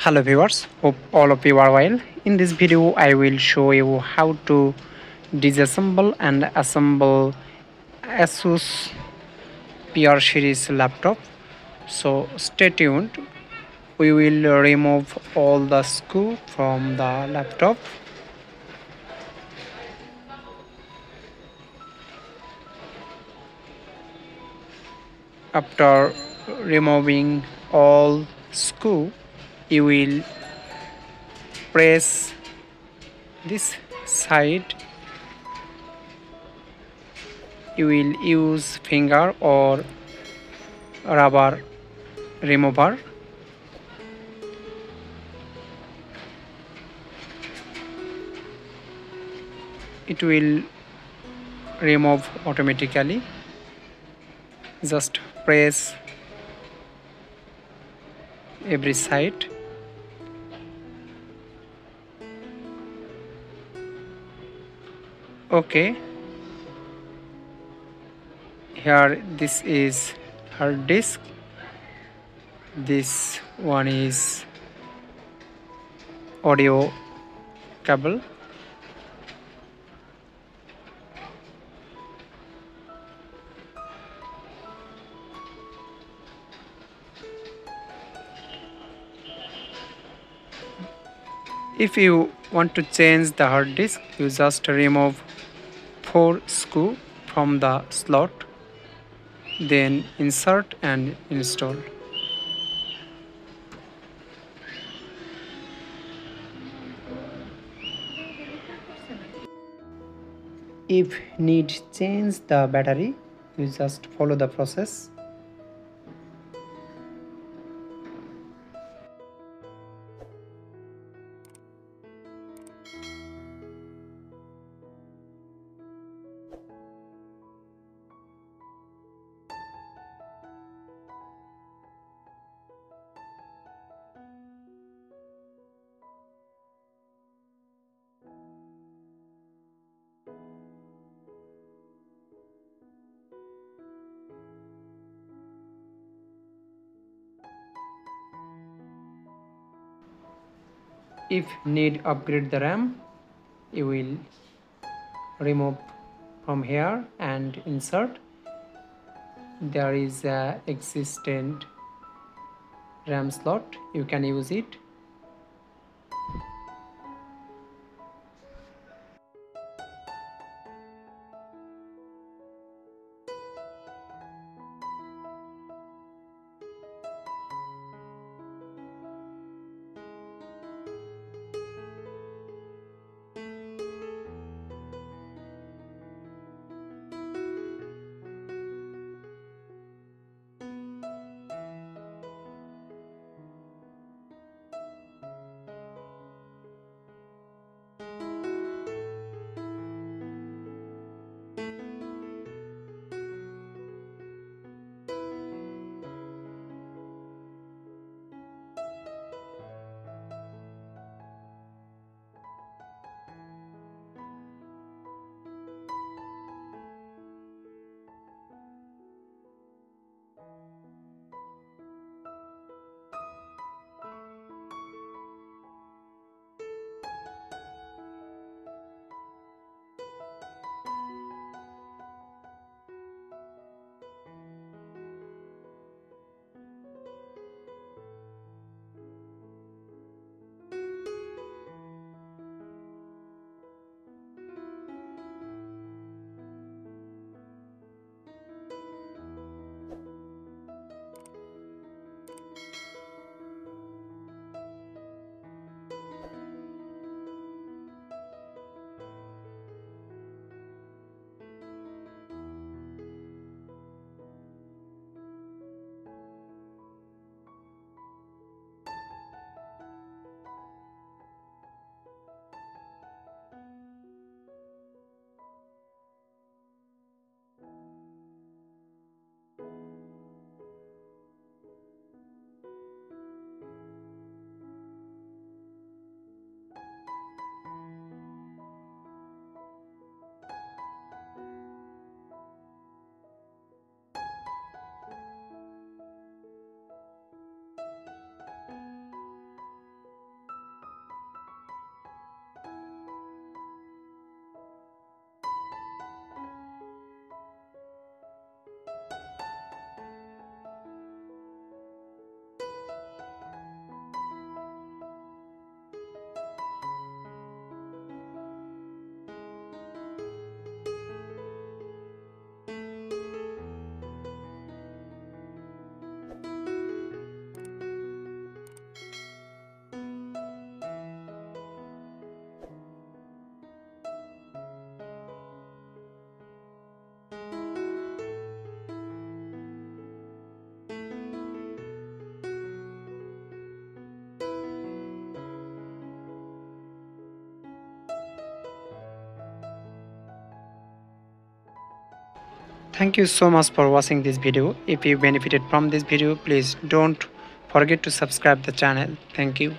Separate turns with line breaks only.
Hello viewers, hope all of you are well. In this video I will show you how to disassemble and assemble ASUS PR series laptop. So stay tuned. We will remove all the screw from the laptop. After removing all screw, you will press this side. You will use finger or rubber remover. It will remove automatically. Just press every side. Okay, here this is hard disk, this one is audio cable. If you want to change the hard disk, you just remove 4 screw from the slot, then insert and install. If need change the battery, you just follow the process. If need upgrade the RAM, you will remove from here and insert. There is a existent RAM slot, you can use it. Thank you so much for watching this video. If you benefited from this video, please don't forget to subscribe the channel. Thank you.